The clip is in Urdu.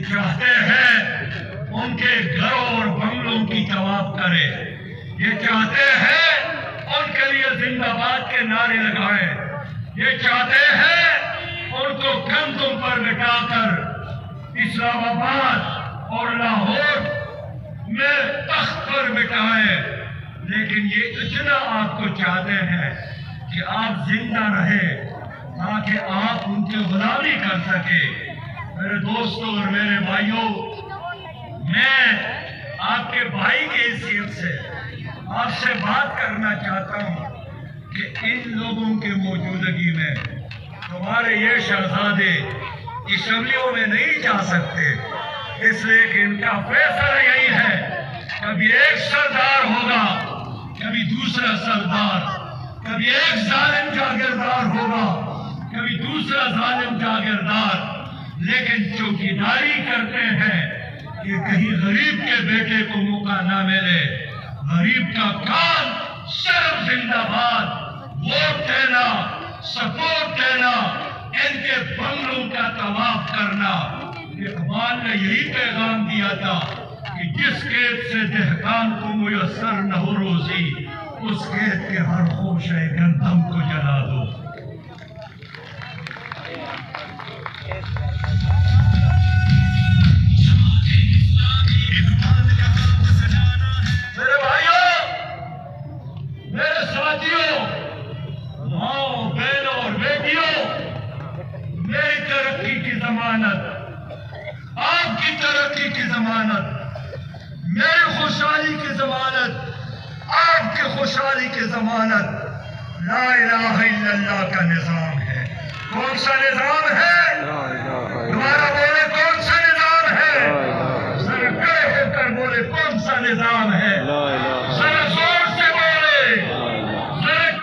چاہتے ہیں ان کے گھروں اور بنگلوں کی طواف کرے، یہ چاہتے ہیں ان کے لیے زندہ باد کے نعرے لگائے، یہ چاہتے ہیں ان کو کندھوں پر بٹھا کر اسلام آباد اور لاہور میں تخت پر بٹھائے، لیکن یہ اتنا آپ کو چاہتے ہیں کہ آپ زندہ رہے تاکہ آپ ان کی غلامی کر سکے۔ میرے دوستوں اور میرے بھائیوں، میں آپ کے بھائی کی حیثیت سے آپ سے بات کرنا چاہتا ہوں کہ ان لوگوں کے موجودگی میں ہمارے یہ شہزادے اسمبلیوں میں نہیں جا سکتے، اس لیے کہ ان کا فیصلہ یہی ہے، کبھی ایک سردار ہوگا، کبھی دوسرا سردار، کبھی ایک ظالم جاگیردار ہوگا، کبھی دوسرا ظالم جاگیردار، لیکن چوکیداری کرتے ہیں کہ کہیں غریب کے بیٹے کو موقع نہ ملے۔ غریب کا کام صرف زندہ باد، ووٹ دینا، سپورٹ دینا، ان کے بنگلوں کا طواف کرنا۔ اقبال نے یہی پیغام دیا تھا کہ جس کھیت سے دہقان کو میسر نہ ہو روزی، اس کھیت کے ہر خوشے گندم کو جلا دو۔ میرے بھائیوں، میرے ساتھیوں، ماؤں، بہنوں اور بیٹیوں، میری ترقی کی ضمانت، آپ کی ترقی کی ضمانت، میری خوشحالی کی ضمانت، آپ کی خوشحالی کی ضمانت لا الہ الا اللہ کا نظام ہے۔ کون سا نظام ہے؟ دوبارہ بولے، کون سا